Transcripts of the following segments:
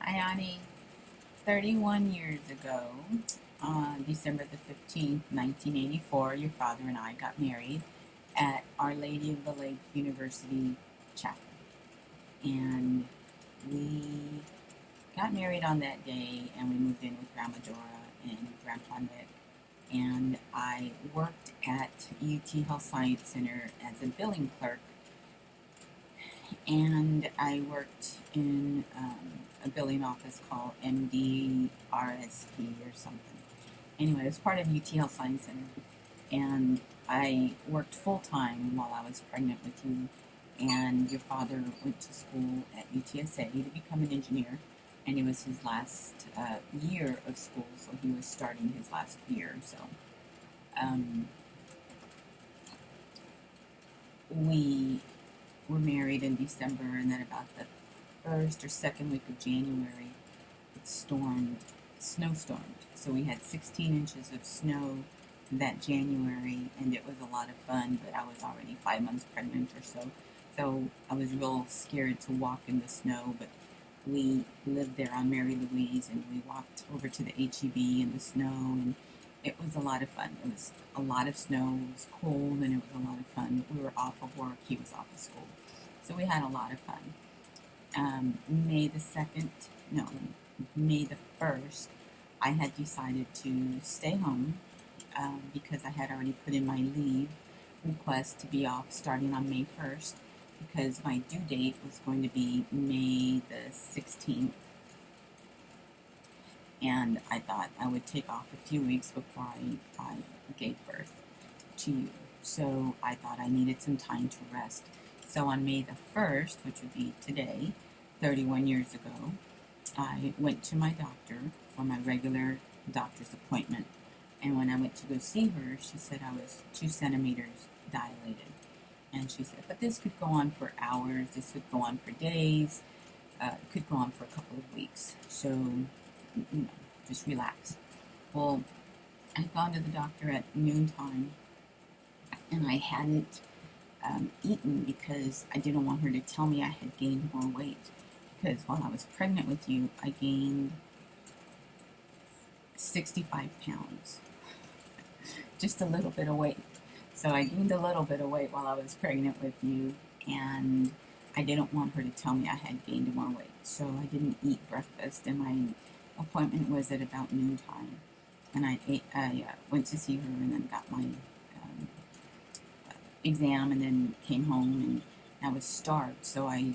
Ayani, 31 years ago, on December the 15th, 1984, your father and I got married at Our Lady of the Lake University Chapel. And we got married on that day, and we moved in with Grandma Dora and Grandpa Nick. And I worked at UT Health Science Center as a billing clerk, and I worked in a billing office called MDRSP or something. Anyway, it was part of UT Health Science Center, and I worked full-time while I was pregnant with you, and your father went to school at UTSA to become an engineer, and it was his last year of school, so he was starting his last year. So we were married in December, and then about the first or second week of January, it snowstormed. So we had 16 inches of snow that January, and it was a lot of fun, but I was already 5 months pregnant or so. So I was real scared to walk in the snow, but we lived there on Mary Louise, and we walked over to the HEB in the snow, and it was a lot of fun. It was a lot of snow, it was cold, and it was a lot of fun. We were off of work, he was off of school. So we had a lot of fun. May the 1st, I had decided to stay home because I had already put in my leave request to be off starting on May 1st, because my due date was going to be May the 16th. And I thought I would take off a few weeks before I gave birth to you. So I thought I needed some time to rest. So on May the 1st, which would be today, 31 years ago, I went to my doctor for my regular doctor's appointment. And when I went to go see her, she said I was 2 centimeters dilated. And she said, but this could go on for hours, this could go on for days, it could go on for a couple of weeks. So, just relax. Well, I had gone to the doctor at noontime, and I hadn't eaten because I didn't want her to tell me I had gained more weight. Because while I was pregnant with you, I gained 65 pounds. Just a little bit of weight. So I gained a little bit of weight while I was pregnant with you, and I didn't want her to tell me I had gained more weight. So I didn't eat breakfast, and my appointment was at about noontime. And I went to see her, and then got my exam, and then came home, and I was starved. So I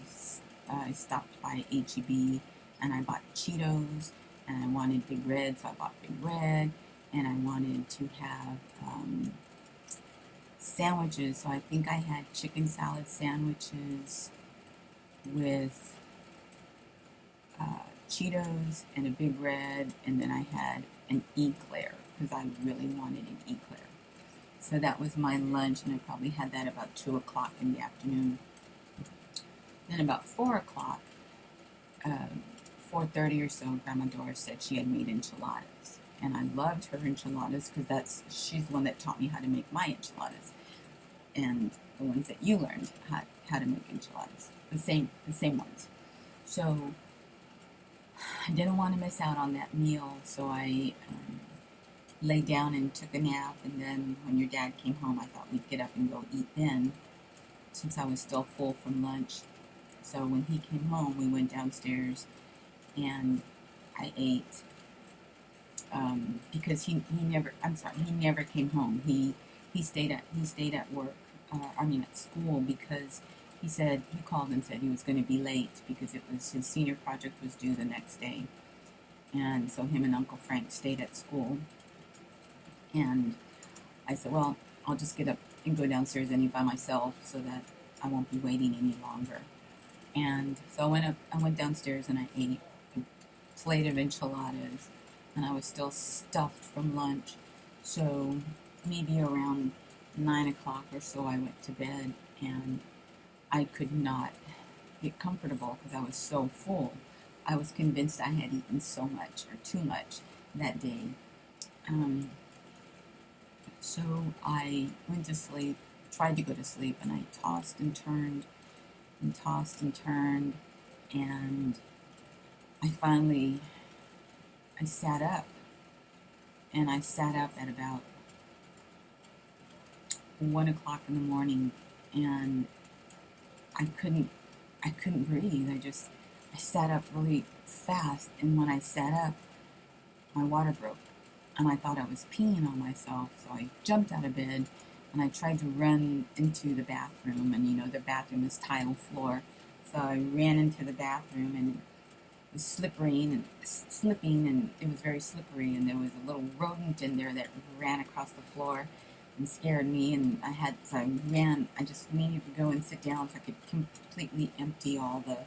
stopped by HEB, and I bought Cheetos, and I wanted Big Red, so I bought Big Red, and I wanted to have sandwiches, so I think I had chicken salad sandwiches with Cheetos and a Big Red, and then I had an eclair, because I really wanted an eclair. So that was my lunch, and I probably had that about 2 o'clock in the afternoon. Then about 4 o'clock, 4:30 or so, Grandma Dora said she had made enchiladas. And I loved her enchiladas because she's the one that taught me how to make my enchiladas, and the ones that you learned how to make enchiladas, the same ones. So I didn't want to miss out on that meal, so I lay down and took a nap. And then when your dad came home, I thought we'd get up and go eat then, since I was still full from lunch. So when he came home, we went downstairs and I ate. Because he never came home. He stayed at work. At school, because he called and said he was going to be late because his senior project was due the next day, and so him and Uncle Frank stayed at school. And I said, well, I'll just get up and go downstairs and eat by myself so that I won't be waiting any longer. And so I went downstairs and I ate a plate of enchiladas. And I was still stuffed from lunch, so maybe around 9 o'clock or so I went to bed, and I could not get comfortable because I was so full. I was convinced I had eaten so much or too much that day. So I went to sleep, tried to go to sleep, and I tossed and turned and tossed and turned, and I sat up, and I sat up at about 1 o'clock in the morning, and I couldn't breathe. I sat up really fast, and when I sat up, my water broke, and I thought I was peeing on myself, so I jumped out of bed, and I tried to run into the bathroom, and the bathroom is tile floor, so I ran into the bathroom, and it was slipping, and it was very slippery, and there was a little rodent in there that ran across the floor and scared me, and I just needed to go and sit down so I could completely empty all the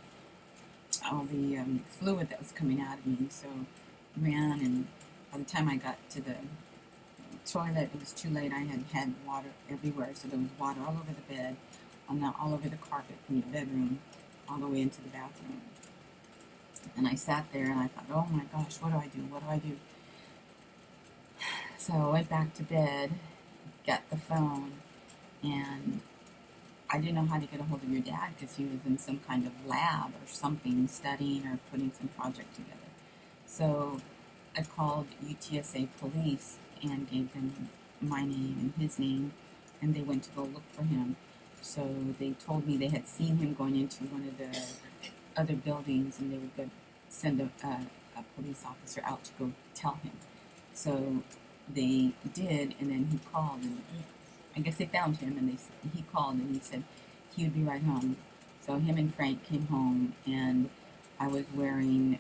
fluid that was coming out of me. So ran, and by the time I got to the toilet, it was too late. I had water everywhere, so there was water all over the bed, all over the carpet from the bedroom, all the way into the bathroom. And I sat there, and I thought, oh my gosh, what do I do? What do I do? So I went back to bed, got the phone, and I didn't know how to get a hold of your dad because he was in some kind of lab or something, studying or putting some project together. So I called UTSA police and gave them my name and his name, and they went to go look for him. So they told me they had seen him going into one of the other buildings, and they would go send a police officer out to go tell him. So they did, and then he called, and I guess they found him, and he called, and he said he would be right home. So him and Frank came home, and I was wearing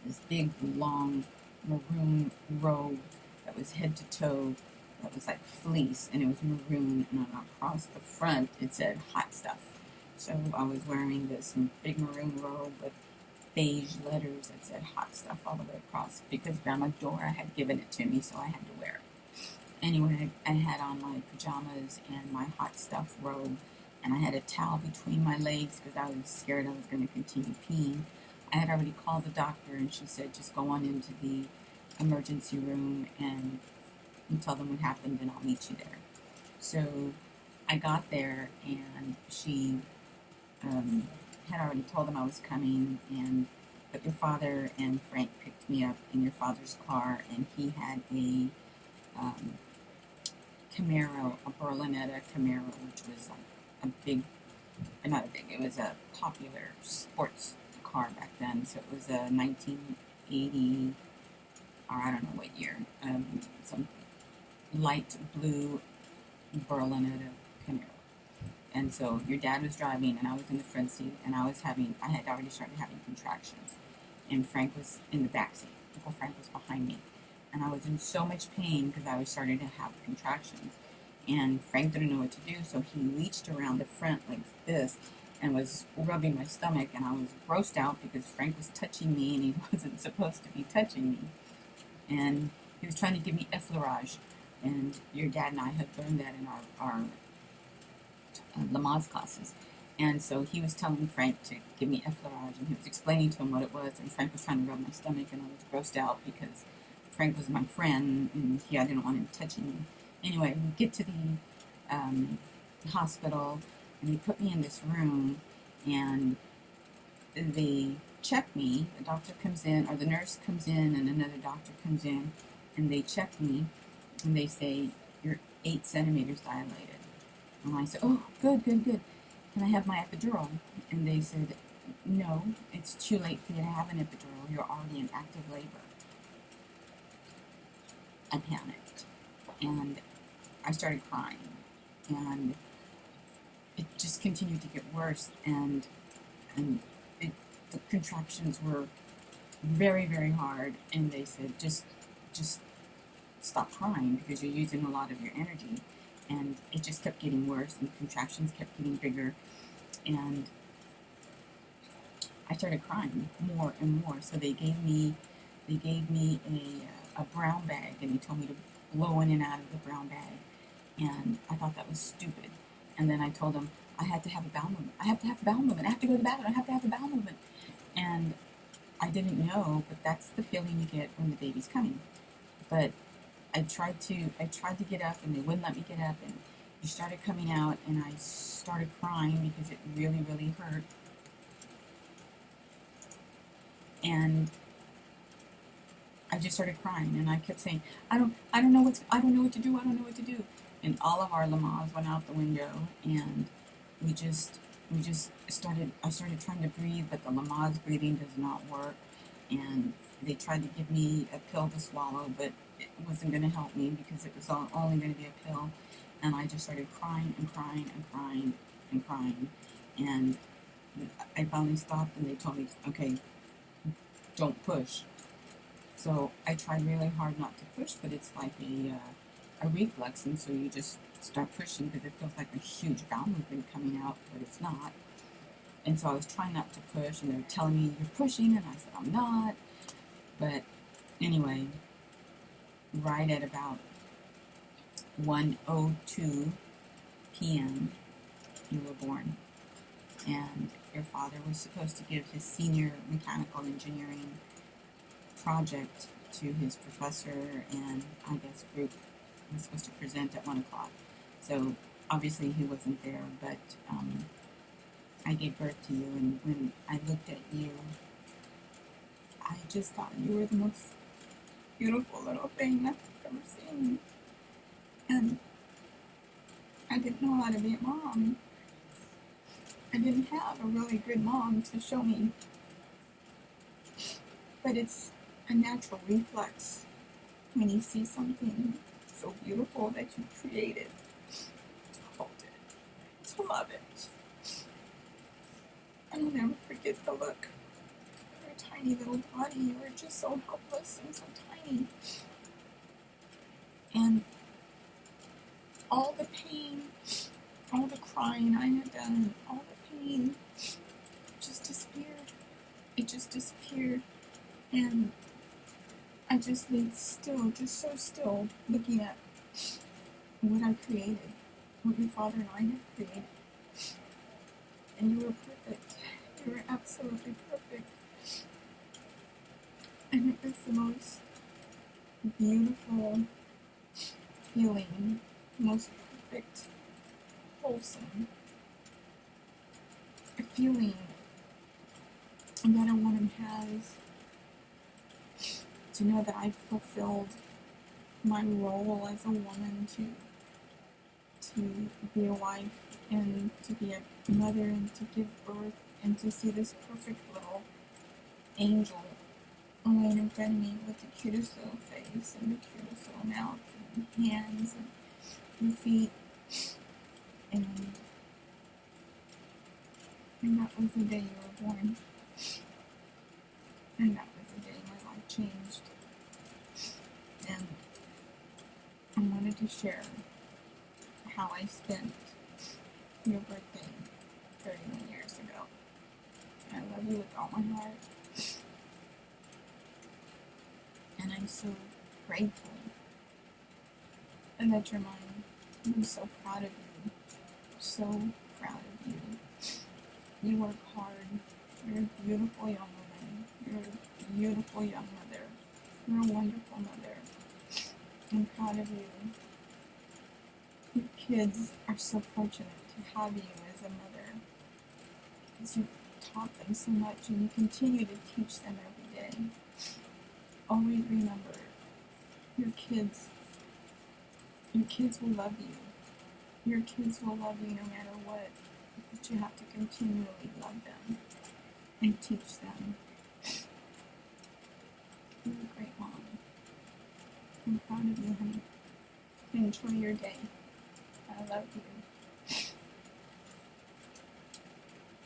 this big, long maroon robe that was head to toe, that was like fleece, and it was maroon, and across the front it said hot stuff. So I was wearing this big maroon robe with beige letters that said hot stuff all the way across, because Grandma Dora had given it to me, so I had to wear it. Anyway, I had on my pajamas and my hot stuff robe, and I had a towel between my legs because I was scared I was going to continue peeing. I had already called the doctor, and she said, just go on into the emergency room and tell them what happened, and I'll meet you there. So I got there, and she had already told them I was coming, but your father and Frank picked me up in your father's car, and he had a Camaro, a Berlinetta Camaro, which was like it was a popular sports car back then. So it was a 1980, or I don't know what year, some light blue Berlinetta Camaro. And so your dad was driving, and I was in the front seat, and I had already started having contractions. And Frank was in the back seat. Uncle Frank was behind me. And I was in so much pain because I was starting to have contractions. And Frank didn't know what to do, so he reached around the front like this and was rubbing my stomach, and I was grossed out because Frank was touching me, and he wasn't supposed to be touching me. And he was trying to give me effleurage. And your dad and I had learned that in our Lamaze classes. And so he was telling Frank to give me effleurage, and he was explaining to him what it was, and Frank was trying to rub my stomach, and I was grossed out because Frank was my friend, and I didn't want him touching me. Anyway, we get to the hospital, and they put me in this room, and they check me. The doctor comes in, or the nurse comes in, and another doctor comes in, and they check me, and they say, you're 8 centimeters dilated. And I said, oh, good. Can I have my epidural? And they said, no, it's too late for you to have an epidural. You're already in active labor. I panicked, and I started crying, and it just continued to get worse, and the contractions were very, very hard, and they said, just stop crying because you're using a lot of your energy. And it just kept getting worse, and the contractions kept getting bigger, and I started crying more and more. So they gave me a brown bag, and they told me to blow in and out of the brown bag, and I thought that was stupid. And then I told them I had to have a bowel movement. I have to have a bowel movement. I have to go to the bathroom. I have to have a bowel movement. And I didn't know, but that's the feeling you get when the baby's coming. But I tried to get up, and they wouldn't let me get up, and you started coming out, and I started crying because it really, really hurt. And I just started crying, and I kept saying, I don't know what to do. I don't know what to do. And all of our lamas went out the window, and we just started. I started trying to breathe, but the lama's breathing does not work. And they tried to give me a pill to swallow, but it wasn't going to help me because it was only going to be a pill. And I just started crying and crying and crying and crying. And I finally stopped, and they told me, okay, don't push. So I tried really hard not to push, but it's like a reflex, and so you just start pushing because it feels like a huge bowel movement coming out, but it's not. And so I was trying not to push, and they were telling me, you're pushing, and I said, I'm not. But anyway, right at about 1:02 p.m., you were born. And your father was supposed to give his senior mechanical engineering project to his professor and I guess group. He was supposed to present at 1 o'clock. So obviously he wasn't there, but I gave birth to you, and when I looked at you, I just thought you were the most beautiful little thing I've ever seen. And I didn't know how to be a mom. I didn't have a really good mom to show me. But it's a natural reflex when you see something so beautiful that you created, to hold it, to love it. And I'll never forget the look of your tiny little body. You were just so helpless and so tiny. And all the pain, all the crying I had done, all the pain just disappeared. It just disappeared. And I just laid still, just so still, looking at what I created, what your father and I had created. And you were perfect. You were absolutely perfect. And it was the most beautiful feeling, most perfect, wholesome feeling that a woman has, to know that I fulfilled my role as a woman, to be a wife and to be a mother and to give birth and to see this perfect little angel laying in front of me with the cutest little face and the cutest little mouth and hands and feet. And that was the day you were born. And that was the day my life changed. And I wanted to share how I spent your birthday 31 years ago. I love you with all my heart. And I'm so grateful that you're mine. I'm so proud of you. So proud of you. You work hard. You're a beautiful young woman. You're a beautiful young mother. You're a wonderful mother. I'm proud of you. Your kids are so fortunate to have you as a mother, because you've taught them so much and you continue to teach them every day. Always remember, your kids will love you. Your kids will love you no matter what, but you have to continually love them and teach them. You're a great mom. I'm proud of you, honey. Enjoy your day. I love you.